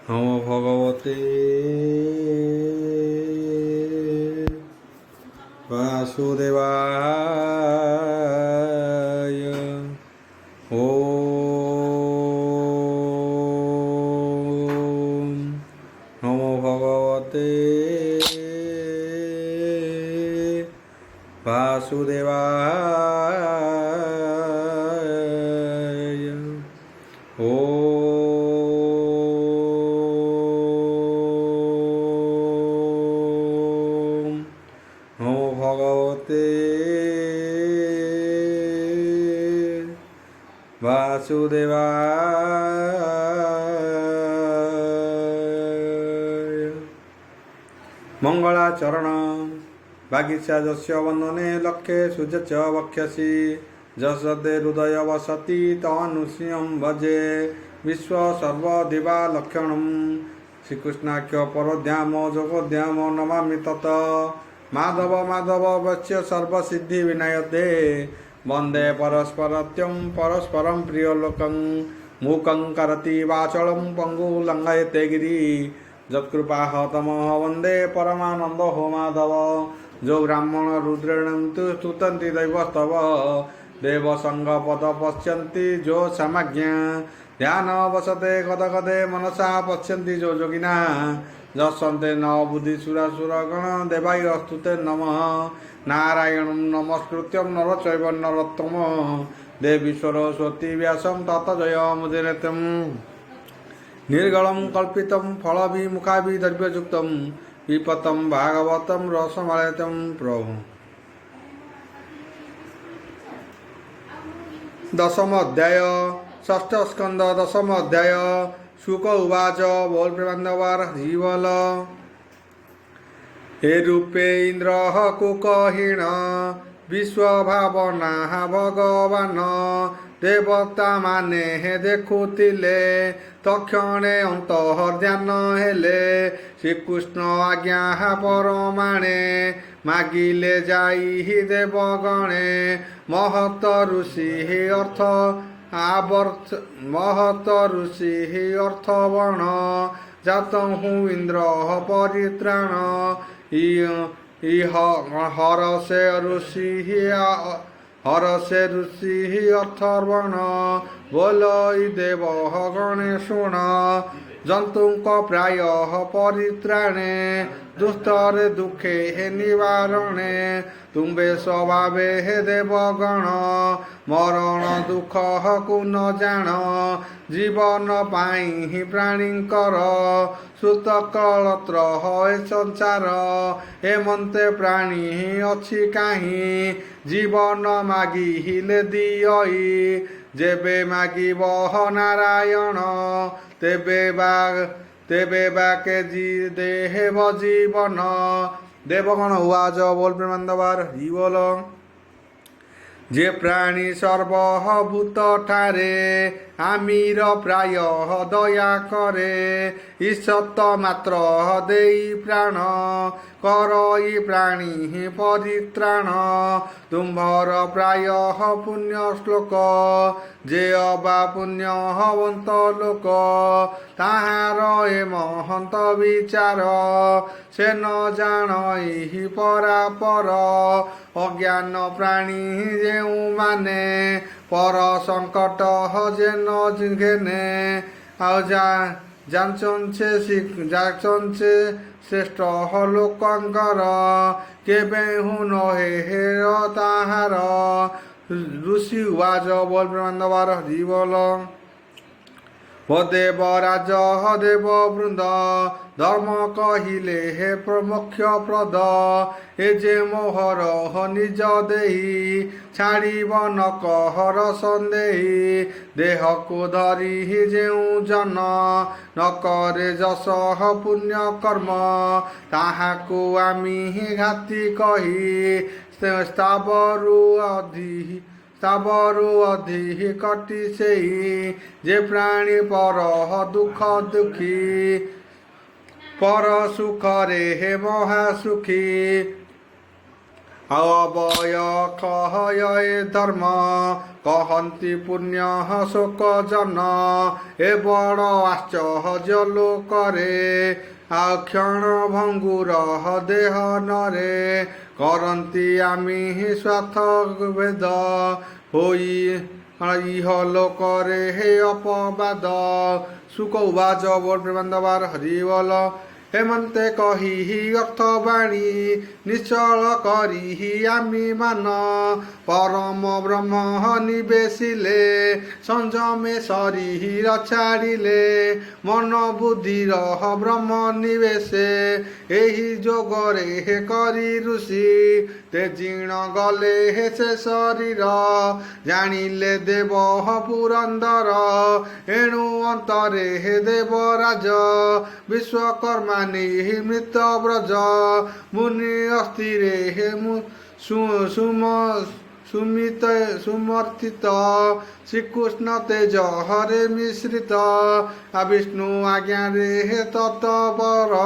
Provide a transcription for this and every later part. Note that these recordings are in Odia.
নমো ভগবতে বাসুদেবায়। ওম নমো ভগবতে বাসুদেবায়। ওম নমো ভগবতে বাসুদেবায়। মঙ্গলাচরণ বাগীশা যস্য বন্দনে লক্ষ্যে সূর্যচ বক্ষ্যসি যশদে হৃদয় বসতি তনুষ্যম ভজে বিশ্ব সর্বদিবা লক্ষণম। শ্রীকৃষ্ণাখ্য পরধ্যাম যোগোধ্যাম নমামি তত মাধব মাধব বচ্য সর্বসিদ্ধি বিনায়তে বন্দে পরস্পরত্যম পরস্পরম প্রিয়লোকং মূকং করতি বাচলম পঙ্গু লঙ্ঘয়তে গিরি যৎকৃপাহ তমঃ বন্দে পরমানন্দ हो माधव। जो ब्राह्मण रुद्रेण स्तुतन्ति दैवस्तव देव संग पद पश्यन्ति जो समज्ञा ध्यान वसते गद गदे मनसा पश्यन्ति जो योगिना जसन्ते न बुद्धिसुरासुरगण देवाय स्तुते नमः। नारायणं नमस्कृत्यं नर चैव नरोत्तम देवी सरस्वती व्यासं तत जयमुदीरयम्। निर्गलं कल्पितं फलभिमुखाभिद्रव्ययुक्तं विपतं भागवतं रसमलयतं प्रभु। दशम अध्याय षष्ठ स्कंद दशम अध्याय। शुक उवाच बोल प्रेमानंदवर जीवल हे रूपे इंद्र कुकहीण विश्वभावना भगवान देवता माने देखुतिले तक्षणे अंतर्ध्यान हेले श्रीकृष्ण आज्ञा परमाणे मागिले जाई देवगणे महत ऋषि अर्थ आवर्त महत ऋषि अर्थवण जात हूँ इंद्र परित्राण हरसे ऋषि हरसे ऋषि अर्थर्वण बोल देव गणे शुण जंतुक प्राय परित्राणे दुस्तरे दुखे हे निवारणे तुम्बे स्वभावे हे देवगण मरण दुख को न जान जीवन पाई ही प्राणीकर सुतकलत्र है संसार एमंते प्राणी अच्छी काहीं जीवन मागी हिले दियई जेबे मागिब नारायण तेबे बाके जी देव जीवन। देवगण उवाच बोल प्रेमानंदवर जीवल जे प्राणी सर्वभूत ठारे आमीर प्राय दया करे ईशत मात्र देई प्राण करई प्राणी परित्राण तुम्भर प्राय पुण्य श्लोक जे अबा पुण्य हवंत लोक ताहार ए महंत विचार से न जाणई परापर अज्ञान प्राणी जेउ माने पर संकट जे न घेने आउ जाचंचे श्रेष्ठ लोकंकर केबे हूँ नहे हेर ताहार। ऋषि उवाच बोल प्रेमानंदवर जीवल देव राज देव वृंद धर्म कहिले हे प्रमुख्य प्रद ए जे मोहर निज देही छाड़ब न कहर सन्देही देह को धरी जेउ जन न करे जस पुण्य कर्म ताहाकु आमी घाती कही स्थावरु अधि कटी सेई जे प्राणी पर दुख दुखी पर सुख रे हे महासुखी अवय कहय धर्म कहन्ति पुण्य शोक जन ए बड़ आश्चर्य लोकरे क्षण भंगुर देह नरे करन्ति आमी स्वार्थ भेद होई इह लोकरे हे अपवाद सुख उवाच बोल प्रेमानंदबार हरिबल हेमन्ते कहि अर्थवाणी निश्चल करी आमी मान परम ब्रह्म निवेशिले संयमे शरीर छाड़िले मन बुद्धिर ब्रह्म निवेशे एही जोगरे हे करी ऋषि तेजिण गले हे से शरीर जानिले देव पुरंदर एणु अंतरे हे देवराज विश्वकर्मा मृत व्रज मुनि अस्थिरे हे सुमर्थित श्रीकृष्ण तेज हरे मिश्रित विष्णु आज्ञा रे हे तत्पर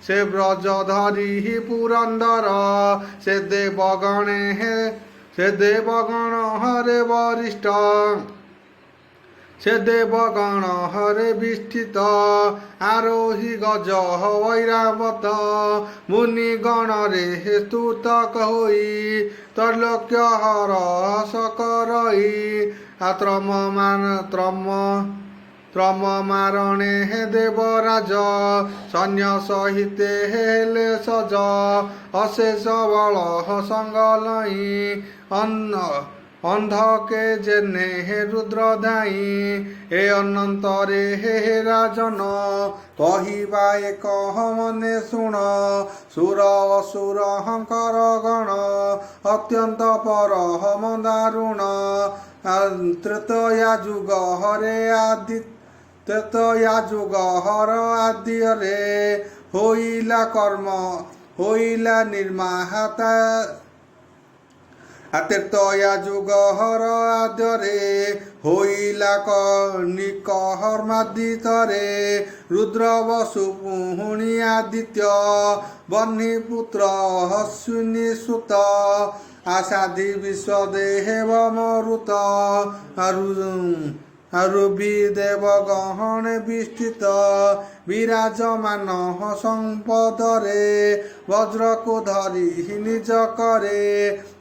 से ब्रज धरी पुरंदर से देवगणे हे से देवगण हरे वरिष्ठ से देवगण हरे विष्ठित आरोही गज वैरावत मुनिगण रे स्तुतक होई त्रैलोक्य हर सकरई त्रम मारणे हे देवराज सैन्य सहिते हेले सज अशेष बल संगलई अंध के जेने हे रुद्र धाई ए अनंतरे हे राजन कहिबा एक मने शुण सुर असुर हंकर गण अत्यंत पर दारुण त्रेतया जुग हरे आदि त्रेतया जुग हर आदि रे होइला कर्म होइला निर्माहता तीर्थया जुग हर आद्यरे होइला निकहर्मादितरे रुद्र वसु पुहुणी आदित्य बन्ही पुत्र अश्विनी सुत आसादि विश्वदेव मरुत रुबी देव गहन विष्ठित विराजमान संपदरे वज्र को धरी निज करे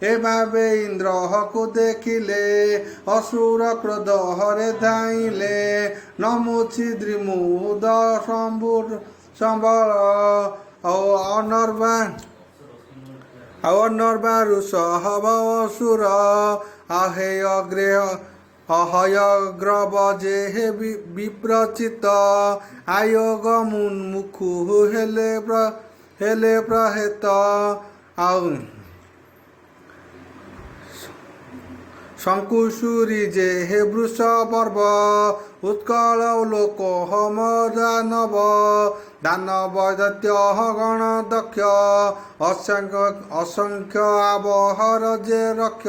ए भावे इंद्र को देखिले असुर क्रोध हरे धाइले नमुची द्रिमुद संबल अनर्वा रुषभ असुर आहे अग्रेह अहयग्रव जे हे विप्रचित आयोग मुन्मुखु हेले प्रहेत शंकुशूरी जे हे वृष पर्व उत्कल लोक दानव दानव दैत्य गण दक्ष असंख्य आबहर जे रक्ष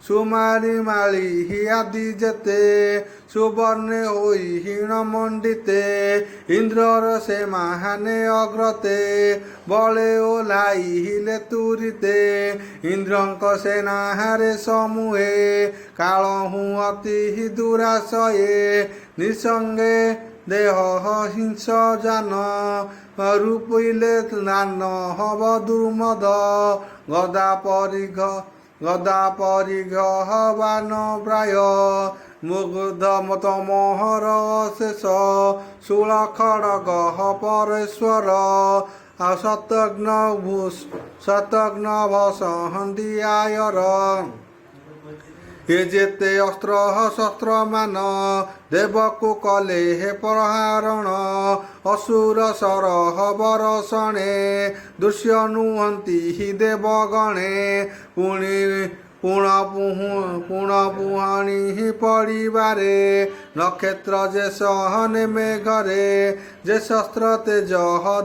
सुमारी माली आदि जेते सुवर्णे होई हीण मंडिते इंद्रर से महाने अग्रते बले ओलाई हिले तुरिते इंद्रंक सेना हारे समूहे काल हूँ अति दुराशये निसंगे देह हिंस जान रूपइले नान हब दुर्मद गदा परिघ हवान प्राय मुग्ध मत मोहर शेष शूल खड़ग परेश्वर शतघ्न भसहन्ति आयर हे जेते अस्त्र शस्त्र मान देवको कले हे प्रहारण असुर सरह बरसणे दृश्य नुहन्ति हि देवगणे पुण पुहाणी पड़िबारे नक्षत्र जे सहने मेघरे जे शस्त्र तेज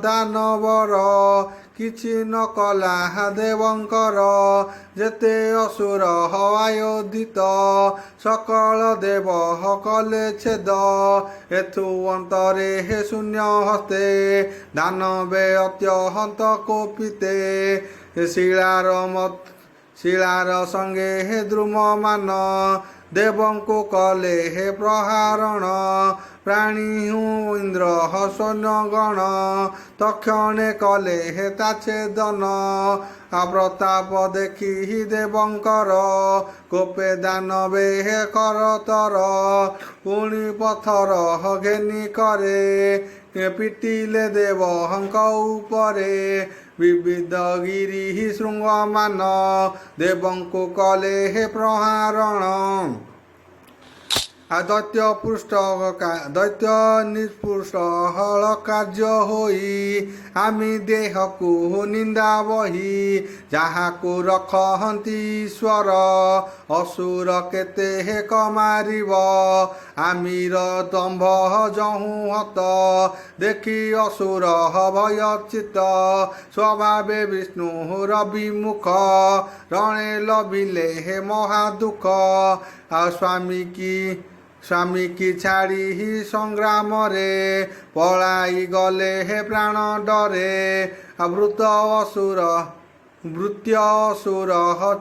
दानवर किछि न कला देवंकर जेते असुर आयोधित सकल देव कले छेद एथु अंतरे हे शून्य हस्ते दानवे अत्यहंत कोपिते ଶିଳାର ସଙ୍ଗେ ହେ ଦ୍ରୁମମାନ ଦେବଙ୍କୁ କଲେ ହେ ପ୍ରହାରଣ ପ୍ରାଣୀ ଇନ୍ଦ୍ର ସୈନ୍ୟଗଣ ତକ୍ଷଣେ କଲେ ହେ ତାଛେଦନ ପ୍ରତାପ ଦେଖି ଦେବଙ୍କର କୋପେ ଦାନବେ ହେ କରତର ପୁଣି ପଥର ଘେନି କରେ ପିଟିଲେ ଦେବଙ୍କ ଉପରେ ବିବିଧ ଗିରି ଶୃଙ୍ଗମାନ ଦେବଙ୍କୁ କଲେ ହେ ପ୍ରହାରଣ ଦୈତ୍ୟ ନିଷ୍ପୃଷ୍ଟ ହଳ କାର୍ଯ୍ୟ ହୋଇ ଆମି ଦେହକୁ ନିନ୍ଦା ବହି ଯାହାକୁ ରଖନ୍ତି ଈଶ୍ୱର ଅସୁର କେତେ ହେକ ମାରିବ ଆମିର ଦମ୍ଭ ଯହୁଁ ହତ ଦେଖି ଅସୁର ଭୟଚିତ ସ୍ୱଭାବେ ବିଷ୍ଣୁର ବିମୁଖ ରଣେ ଲଭିଲେ ହେ ମହାଦୁଃଖ ସ୍ୱାମୀ କି ଛାଡ଼ି ସଂଗ୍ରାମରେ ପଳାଇ ଗଲେ ହେ ପ୍ରାଣ ଡରେ ବୃତ୍ୟ ଅସୁର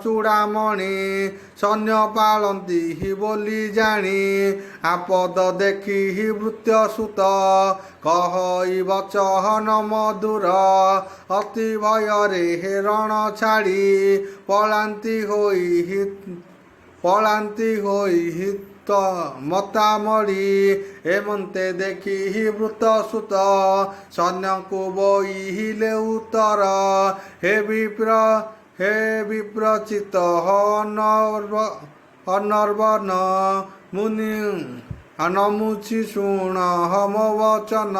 ଚୂଡ଼ାମଣି ସୈନ୍ୟ ପାଳନ୍ତି ବୋଲି ଜାଣି ଆପଦ ଦେଖି ବୃତ୍ୟସୁତ କହଇ ବଚନ ମଧୁର ଅତି ଭୟରେ ହେ ରଣ ଛାଡ଼ି ପଳାନ୍ତି ହୋଇ ମତାମଡ଼ି ଏମନ୍ତେ ଦେଖି ବୃତସୁତ ସୈନ୍ୟଙ୍କୁ ବୋଇଲେ ଉତ୍ତର ହେ ବିପ୍ରଚିତ ଅନର୍ବନ ମୁନି ନମୁଛି ଶୁଣ ମୋ ବଚନ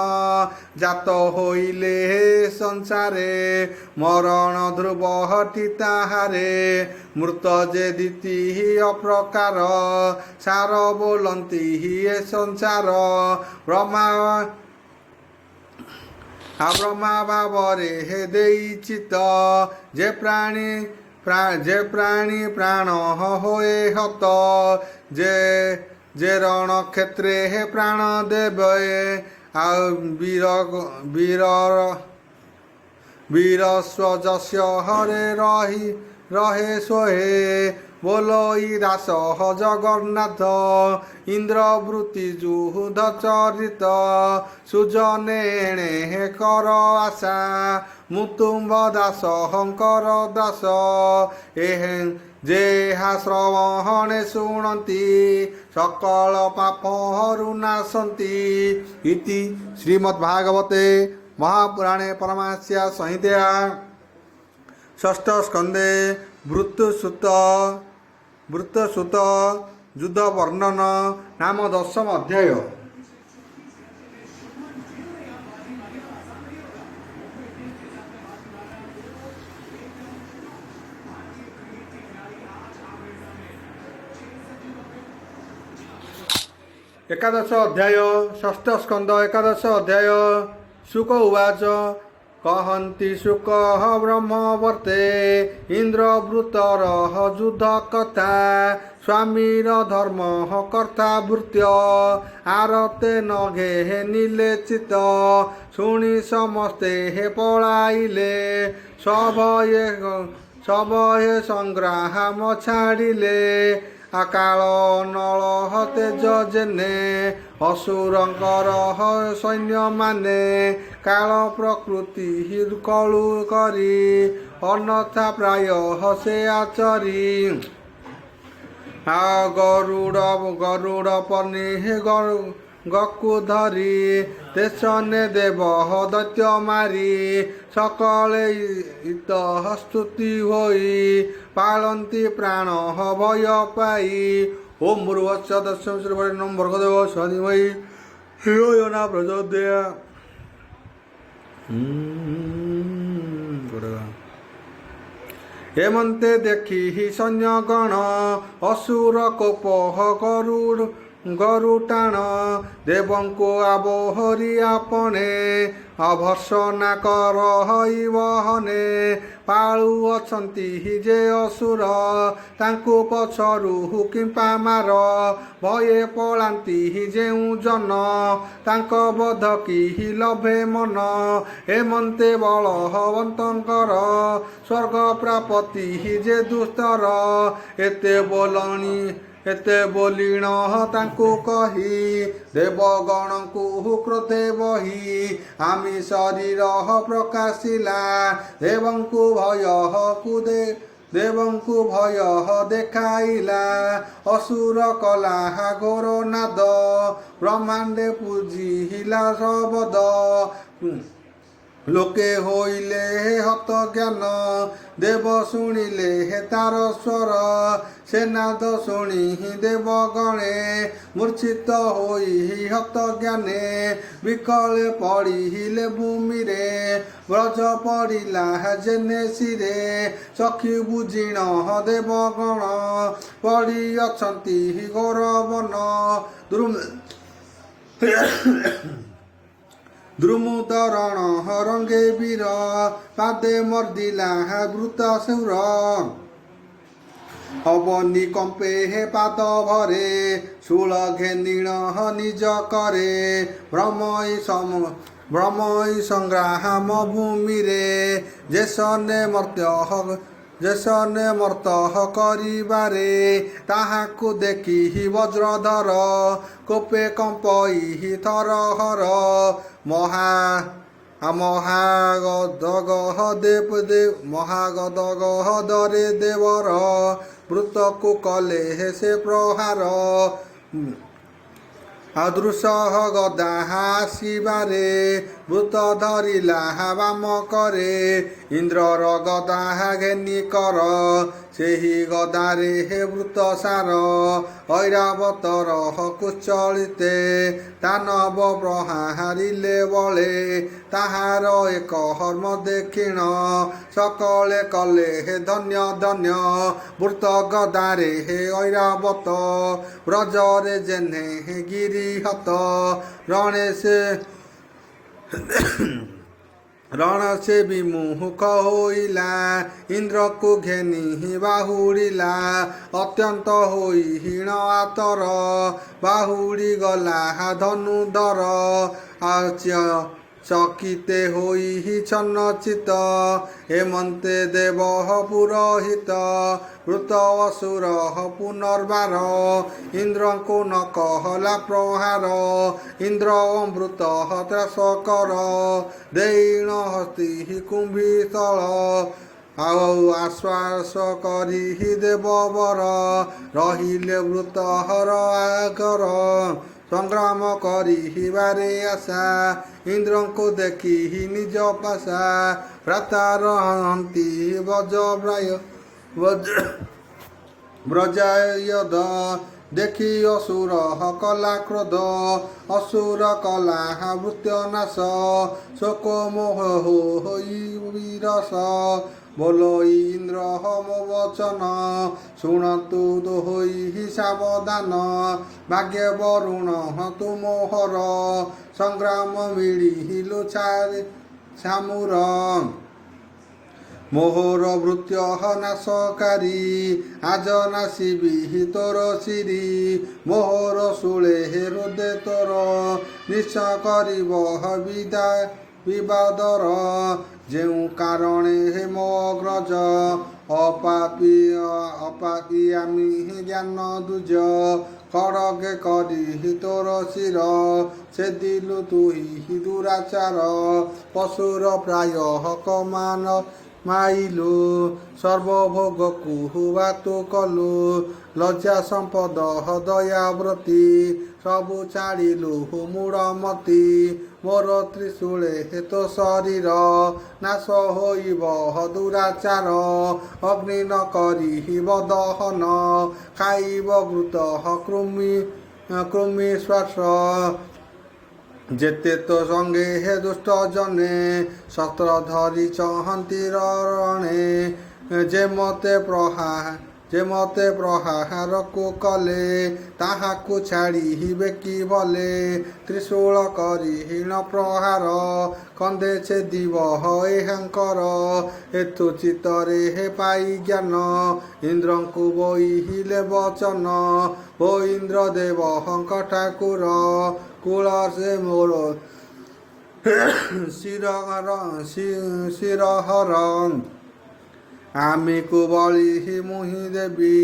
ଜାତ ହୋଇଲେ ହେ ସଂସାରେ ମରଣ ଧ୍ରୁବ ହଟି ତାହାରେ ମୃତ ଯେ ଦିତି ଅପ୍ରକାର ସାର ବୋଲନ୍ତି ଏ ସଂସାର ବ୍ରହ୍ମା ଭାବରେ ହେ ଦେଇଚିତ ଯେ ପ୍ରାଣୀ ପ୍ରାଣ ହୋଏ ହତ ଯେ ରଣ କ୍ଷେତ୍ରେ ହେ ପ୍ରାଣ ଦେବେ ଆଉ ବୀର ସ୍ୱଜସ୍ୟ ହରେ ରହେ ସୋହେ ବୋଲଇ ଦାସ ଜଗନ୍ନାଥ ଇନ୍ଦ୍ରବୃତ୍ତି ଯୁଧ ଚରିତ ସୁଜନେଣେ କର ଆଶା ମୁତୁମ୍ବ ଦାସ ହଙ୍କର ଦାସ ଯେହା ଶ୍ରବଣେ ଶୁଣନ୍ତି ସକଳ ପାପ ହରୁ ନାଶନ୍ତି ଇତି ଶ୍ରୀମଦ୍ଭାଗବତେ ମହାପୁରାଣେ ପରମାଂସ୍ୟା ସଂହିତା ଷଷ୍ଠ ସ୍କନ୍ଧେ ବୃତ୍ତସୁତ ଯୁଦ୍ଧ ବର୍ଣ୍ଣନ ନାମ ଦଶମ ଅଧ୍ୟାୟ। ଏକାଦଶ ଅଧ୍ୟାୟ ଷଷ୍ଠ ସ୍କନ୍ଧ ଏକାଦଶ ଅଧ୍ୟାୟ। ଶୁକ ଉବାଚ କହନ୍ତି ଶୁକ ବ୍ରହ୍ମବର୍ତ୍ତେ ଇନ୍ଦ୍ରବୃତ୍ତର ଯୁଦ୍ଧ କଥା ସ୍ୱାମୀର ଧର୍ମ କର୍ତ୍ତା ଭୃତ୍ୟ ଆରତେ ନଘେ ନିଲେ ଚିତ ଶୁଣି ସମସ୍ତେ ହେ ପଳାଇଲେ ସଭଏ ସଂଗ୍ରାମ ଛାଡ଼ିଲେ ଆକାଳ ନଳ ତେଜ ଜେନେ ଅସୁରଙ୍କର ସୈନ୍ୟମାନେ କାଳ ପ୍ରକୃତି କଳୁ କରି ଅନଥା ପ୍ରାୟ ସେ ଆଚରି ଗରୁଡ଼ ପନି ଗକୁ ଧରି ତେସନେ ଦେବ ଦୈତ୍ୟ ମାରି ସକଳେ ସ୍ତୁତି ହୋଇ ପାଳନ୍ତି ପ୍ରାଣ ଭୟ ପାଇ। ଓಂ ଭୂର୍ଭୁବଃ ଦସ୍ୟଂ ଶ୍ରୀବରେଣ୍ୟଂ ଭର୍ଗଦେବ ସ୍ୱାଧୀମହି ଧିୟୋ ୟୋ ନଃ ପ୍ରଚୋଦୟାତ୍। ହେମନ୍ତେ ଦେଖି ସୈନ୍ୟଗଣ ଅସୁର କୋପ ଗରୁ ଟାଣ ଦେବଙ୍କୁ ଆବୋହରି ଆପନେ ଅଭର୍ଷନା କର ହଇବହନେ ପାଳୁ ଅଛନ୍ତି ଯେ ଅସୁର ତାଙ୍କୁ ପଛରୁ କିମ୍ପା ମାର ଭୟେ ପଳାନ୍ତି ଯେଉଁ ଜନ ତାଙ୍କ ବଧ କି ଲଭେ ମନ ଏମନ୍ତେ ବଳବନ୍ତଙ୍କର ସ୍ୱର୍ଗ ପ୍ରାପତି ଯେ ଦୁସ୍ତର ଏତେ ବୋଲିଣ ତାଙ୍କୁ କହି ଦେବଗଣଙ୍କୁ କ୍ରୋଧେ ବହି ଆମି ଶରୀର ପ୍ରକାଶିଲା ଦେବଙ୍କୁ ଭୟ ଦେଖାଇଲା ଅସୁର କଲା ଘୋର ନାଦ ବ୍ରହ୍ମାଣ୍ଡେ ପୂଜିଲା ଶବଦ ଲୋକେ ହୋଇଲେ ହତ ଜ୍ଞାନ ଦେବ ଶୁଣିଲେ ତାର ସ୍ୱର ସେ ନାଦ ଶୁଣି ଦେବଗଣେ ମୂର୍ଚ୍ଛିତ ହୋଇ ହତ ଜ୍ଞାନେ ବିକଳେ ପଡ଼ିଲେ ଭୂମିରେ ବ୍ରଜ ପଡ଼ିଲା ଯେନେ ଶିରେ ଚକ୍ଷୁ ବୁଜିଣ ଦେବଗଣ ପଡ଼ି ଅଛନ୍ତି ଘୋର ବନ ଦ୍ରୁମୁଦରଣ ରଙ୍ଗେ ବୀର ପାଦେ ମର୍ଦିଲା ବୃତଶୂର ଅବନି କମ୍ପେ ପାଦ ଭରେ ଶୂଳ ଘେନିଣ ନିଜ କରେ ଭ୍ରମଇ ସଂଗ୍ରାମ ଭୂମିରେ ଯେସନେ ମର୍ତ୍ତ କରିବାରେ ତାହାକୁ ଦେଖି ବଜ୍ରଧର କୋପେ କମ୍ପଇ ଥରହର ମହାଗଦରେ ଦେବର ବୃତକୁ କଲେ ସେ ପ୍ରହାର ଅଦୃଶ ଗଦା ଆସିବାରେ ବୃତ ଧରିଲା ବାମ କରେ ଇନ୍ଦ୍ରର ଗଦା ଘେନି କର ସେହି ଗଦାରେ ବୃତ ସାର ଐରାବତର କୁଚଳିତେ ଦାନବ ପ୍ରହାରିଲେ ବଳେ ତାହାର ଏକ ହର୍ମ ଦେଖିଣ ସକଳେ କଲେ ଧନ୍ୟ ଧନ୍ୟ ବୃତ ଗଦାରେ ଐରାବତ ବ୍ରଜରେ ଯେନେ ଗିରିହତ ରଣ ସେ ବିମୁଖ ହୋଇଲା ଇନ୍ଦ୍ରକୁ ଘେନି ବାହୁଡ଼ିଲା ଅତ୍ୟନ୍ତ ହୋଇ ହୀନ ଆତର ବାହୁଡ଼ି ଗଲା ଧନୁଧର ଚକିତେ ହୋଇ ଛନ୍ନଚିତ ଏମନ୍ତେ ଦେବ ପୁରୋହିତ ବୃତ ଅସୁର ପୁନର୍ବାର ଇନ୍ଦ୍ରଙ୍କୁ ନ କହଲା ପ୍ରହାର ଇନ୍ଦ୍ର ଅମୃତ ତ୍ରାସ କର ଦେଇଣ ହସ୍ତି କୁମ୍ଭୀତଳ ଆଉ ଆଶ୍ୱାସ କରି ଦେବ ବର ରହିଲେ ବୃତ ହର ଆଗର ସଂଗ୍ରାମ କରିବାରେ ଆଶା ଇନ୍ଦ୍ରଙ୍କୁ ଦେଖି ନିଜ ପାଶା ଭ୍ରାତାରହନ୍ତି ବ୍ରଜାୟଦ ଦେଖି ଅସୁର କଲା କ୍ରୋଧ ଅସୁର କଲା ଭୃତ୍ୟ ନାଶ ଶୋକ ମୋହ ହୋଇ ବିରସ ବୋଲ ଇନ୍ଦ୍ର ମୋ ବଚନ ଶୁଣନ୍ତୁ ହୋଇ ସାବଧାନ ଭାଗ୍ୟ ବରୁଣ ତୁମୋହର ସଂଗ୍ରାମ ମିଳିଲୁ ଛାମୁର ମୋହର ଭୃତ୍ୟ ନାଶକାରୀ ଆଜ ନାସିବି ତୋର ଶିରି ମୋହର ଶୂଳେ ହୃଦେ ତୋର ନିଶ୍ଚୟ କରିବ ବିବାଦର ଯେଉଁ କାରଣେ ମୋ ଅଗ୍ରଜ ଅପାପି ଆମେ ଜ୍ଞାନ ଦୁଜ ଖଡ଼ଗେ କରି ତୋର ଶିର ସେ ଦିଲୁ ତୁହି ଦୁରାଚାର ପଶୁର ପ୍ରାୟ ହକମାନ ମାଇଲୁ ସର୍ବଭୋଗକୁ ବାତୁ କଲୁ ଲଜ୍ଜା ସମ୍ପଦ ଦୟାବ୍ରତୀ ସବୁ ଛାଡ଼ିଲୁ ମୂଢ଼ମତି ମୋର ତ୍ରିଶୂଳେ ହେତୁ ଶରୀର ନାଶ ହୋଇବ ଦୁରାଚାର ଅଗ୍ନି ନ କରିବ ଦହନ ଖାଇବ ବୃତ କୃମି ଶ୍ୱାସ ଯେତେ ତ ସଙ୍ଗେ ଦୁଷ୍ଟ ଜନେ ଶସ୍ତ୍ର ଧରି ଚହନ୍ତି ରଣେ ଯେ ମୋତେ ପ୍ରହାରକୁ କଲେ ତାହାକୁ ଛାଡ଼ିବେ କି ବଲେ ତ୍ରିଶୂଳ କରି ହୀନ ପ୍ରହାର କନ୍ଦେ ଛେଦିବ ଏହାଙ୍କର ଏଥୁ ଚିତ୍ତରେ ହେ ପାଇ ଜ୍ଞାନ ଇନ୍ଦ୍ରଙ୍କୁ ବୋଇଲେ ବଚନ ଓ ଇନ୍ଦ୍ର ଦେବଙ୍କ ଠାକୁର କୁଳ ସେ ମୋର ଶିରହର ଆମିକୁ ବଳି ମୁହିଁ ଦେବି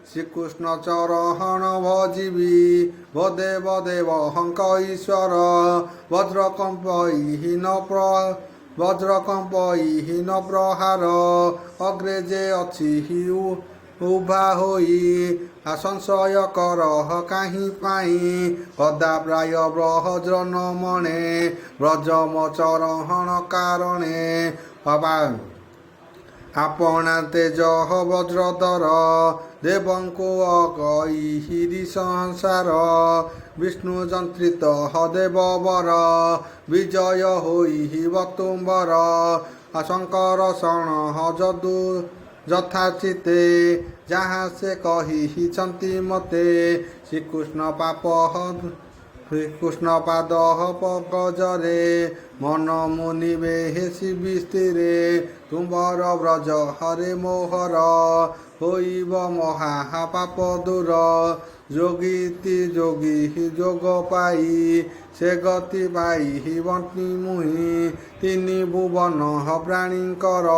ଶ୍ରୀକୃଷ୍ଣ ଚରହଣ ଭଜିବି ବଦେବ ଦେବଙ୍କ ଈଶ୍ୱର ବଜ୍ରକମ୍ପହୀନ ପ୍ରହାର ଅଗ୍ରେ ଯେ ଅଛି ଉଭା ହୋଇ ସଂଶୟ କର କାହିଁ ପାଇଁ କଦା ପ୍ରାୟ ବ୍ରଜନ ମଣେ ବ୍ରଜମ ଚରହଣ କାରଣେ ଆପଣା ତେଜ ବଜ୍ରଧର ଦେବଙ୍କୁ ଅକହିରି ସଂସାର ବିଷ୍ଣୁ ଯନ୍ତ୍ରିତ ଦେବବର ବିଜୟ ହୋଇବ ତୁମ୍ବର ଶଙ୍କର ଶଣ ଯଦୁ ଯଥାଚିତେ ଯାହା ସେ କହିଛନ୍ତି ମୋତେ ଶ୍ରୀକୃଷ୍ଣ ପାଦ ପଙ୍କଜରେ ମନ ମୁନିବେ ହେସିବି ସ୍ଥିରେ ତୁମ୍ବର ବ୍ରଜ ହରେ ମୋହର ହୋଇବ ମହା ପାପ ଦୂର ଯୋଗୀ ଯୋଗ ପାଇ ସେ ଗତି ପାଇ ବନ୍ତି ମୁହିଁ ତିନି ଭୁବନ ପ୍ରାଣୀଙ୍କର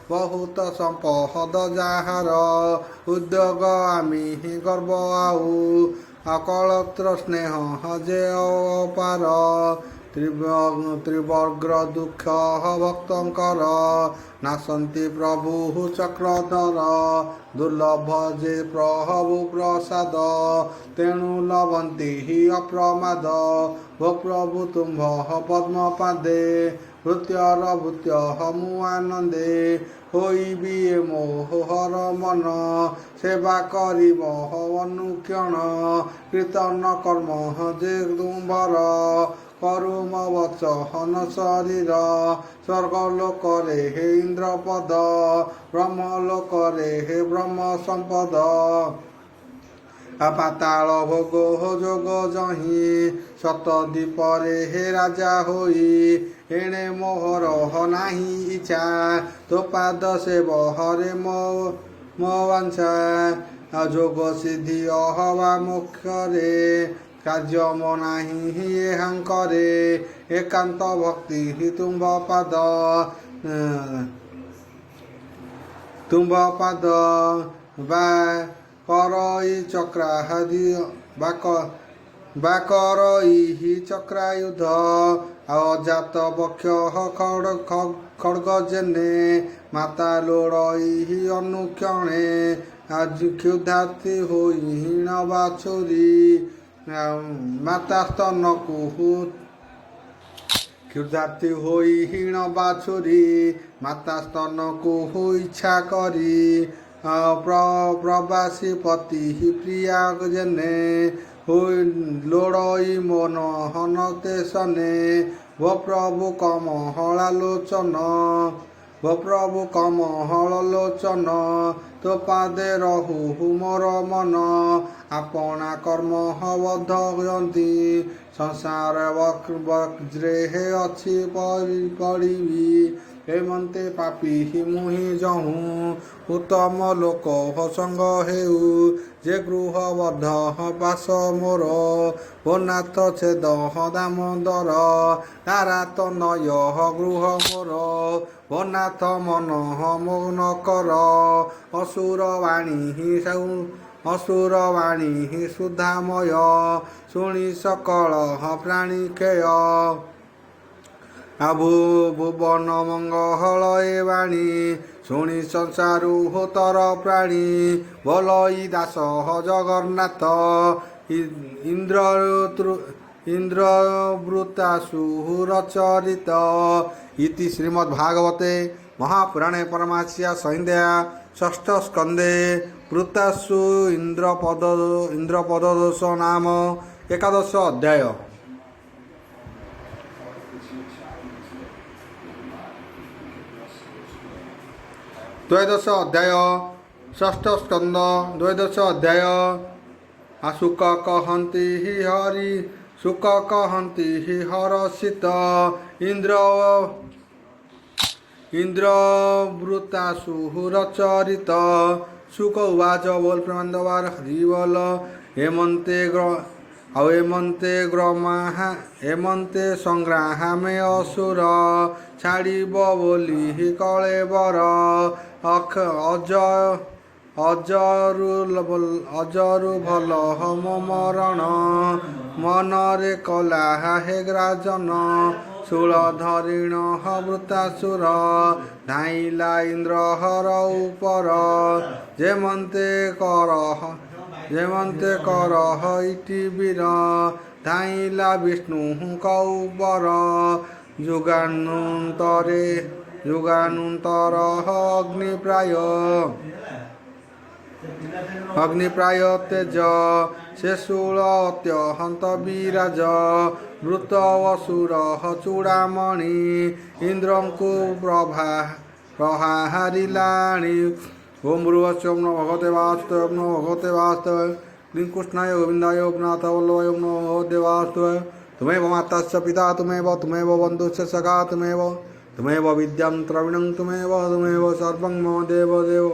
ବହୁତ ସମ୍ପଦ ଯାହାର ଉଦ୍ୟୋଗ ଆମେ ଗର୍ବ ଆଉ ଅକଳତ୍ର ସ୍ନେହ ଯେ ଅପାର ତ୍ରିବର୍ଗ ଦୁଃଖ ଭକ୍ତଙ୍କର ନାସନ୍ତି ପ୍ରଭୁ ଚକ୍ରଧର ଦୁର୍ଲଭ ଯେ ପ୍ରଭୁ ପ୍ରସାଦ ତେଣୁ ଲଭନ୍ତି ଅପ୍ରମାଦ ଭୋ ପ୍ରଭୁ ତୁମ୍ଭ ପଦ୍ମପାଦେ ଭୃତ୍ୟର ଭୃତ୍ୟ ମୁଁ ଆନନ୍ଦେ ହୋଇବି ମୋହର ମନ ସେବା କରିବ ଅନୁକ୍ଷଣ କୀର୍ତ୍ତନ କର୍ମ ଯେ ତୁମ୍ଭର କରୁମ ବଚନ ଶରୀର ସ୍ୱର୍ଗ ଲୋକରେ ହେ ଇନ୍ଦ୍ର ପଦ ବ୍ରହ୍ମ ଲୋକରେ ହେ ବ୍ରହ୍ମ ସମ୍ପଦ ପାତାଳ ଭୋଗ ଯୋଗ ଜହିଁ ଶତଦ୍ୱୀପରେ ହେ ରାଜା ହୋଇ ଏଣେ ମୋହର ନାହିଁ ଇଚ୍ଛା ତୋ ପାଦ ସେବ ହରେ ମୋ ବାଞ୍ଛା ଯୋଗ ସିଦ୍ଧି ଅହବା ମୁଖରେ କାର୍ଯ୍ୟ ମୋ ନାହିଁ ଏହାଙ୍କରେ ଏକାନ୍ତ ଭକ୍ତି ତୁମ୍ଭ ପାଦ ବା କରଇ ଚକ୍ରାୟୁଧ ଅଜାତ ବକ୍ଷ ଖଡ୍ଗ ଜେନେ ମାତା ଲୋଡ଼ଇ ଅନୁକ୍ଷଣେ କ୍ଷୁଧାର୍ଥୀ ହୋଇ ହୀନ ବାଛୁରୀ ମାତା ସ୍ତନକୁ କ୍ଷୁଧାର୍ଥୀ ହୋଇ ହୀନ ବାଛୁରୀ ମାତା ସ୍ତନକୁ ଇଚ୍ଛା କରି ପ୍ରବାସୀ ପତି ପ୍ରିୟା ଜେନେ ଲୋଡ଼ଇ ମନ ହନତେ ସନେ ଭୋ ପ୍ରଭୁ କମହଳ ଲୋଚନ ତୋ ପାଦେ ରହୁ ମୋର ମନ ଆପଣା କର୍ମ ବଧନ୍ତି ସଂସାର ବଜ୍ରେ ଅଛି ପଡ଼ିବି ହେମନ୍ତେ ପାପି ମୁହିଁ ଯହୁଁ ଉତ୍ତମ ଲୋକ ସଙ୍ଗ ହେଉ ଯେ ଗୃହବଦ୍ଧ ବାସ ମୋର ଓ ନାଥ ଛେଦ ଦାମୋଦର ତାରାତ ନୟ ଗୃହ ମୋର ଓ ନାଥ ମନ ମୌନ କର ଅସୁର ବାଣୀ ସୁଧାମୟ ଶୁଣି ସକଳ ପ୍ରାଣୀ କ୍ଷୟ ଭୁବନ ମଙ୍ଗଳ ଏ ବାଣୀ ଶୁଣି ସଂସାରୁ ହୋତର ପ୍ରାଣୀ ବୋଲଇ ଦାସ ଜଗନ୍ନାଥ ଇନ୍ଦ୍ରବୃତାସୁ ରଚରିତ ଇତି ଶ୍ରୀମଦ୍ଭାଗବତେ ମହାପୁରାଣେ ପରମାସ୍ୟା ସଂହିତା ଷଷ୍ଠ ସ୍କନ୍ଧେ ବୃତାସୁ ଇନ୍ଦ୍ରପଦଦୋଷ ନାମ ଏକାଦଶ ଅଧ୍ୟାୟ। ତ୍ରୟୋଦଶ ଅଧ୍ୟାୟ षष्ठ स्कंद द्वादश अध्याय शुक कहती हि हरि शुक कहती हि हरषित इंद्रवृतासुरचरित शुक उवाच बोल प्रेमानंदवार हरि बोल हेमंते संग्रामे असुर छाड़ब बोली हि कलेबर अजरु भल हम मरण मनरे कला हे ग्राजन शूल धरिण वृतासुर धाइला इंद्र हर उपर जेमंते करह इति वीर धाइला विष्णु कौबर युगानुतर अग्निप्राय तेज से शूल अत्यहंत विराज वृत असुर चूड़ामणि इंद्रंकु प्रहारिलाणी ओम भ्रुवश्चम नमो भगवते वास्तव नमो भगवते वास्तव क्लीं कृष्णाय गोविंदाय नाथ वल्लभाय नमो भगवते वास्तव तुमेव माताश्च पिता तुमेव बन्धुश्च सखा तुमेव विद्यां द्रविणं तुमेव सर्वं मम देव देव।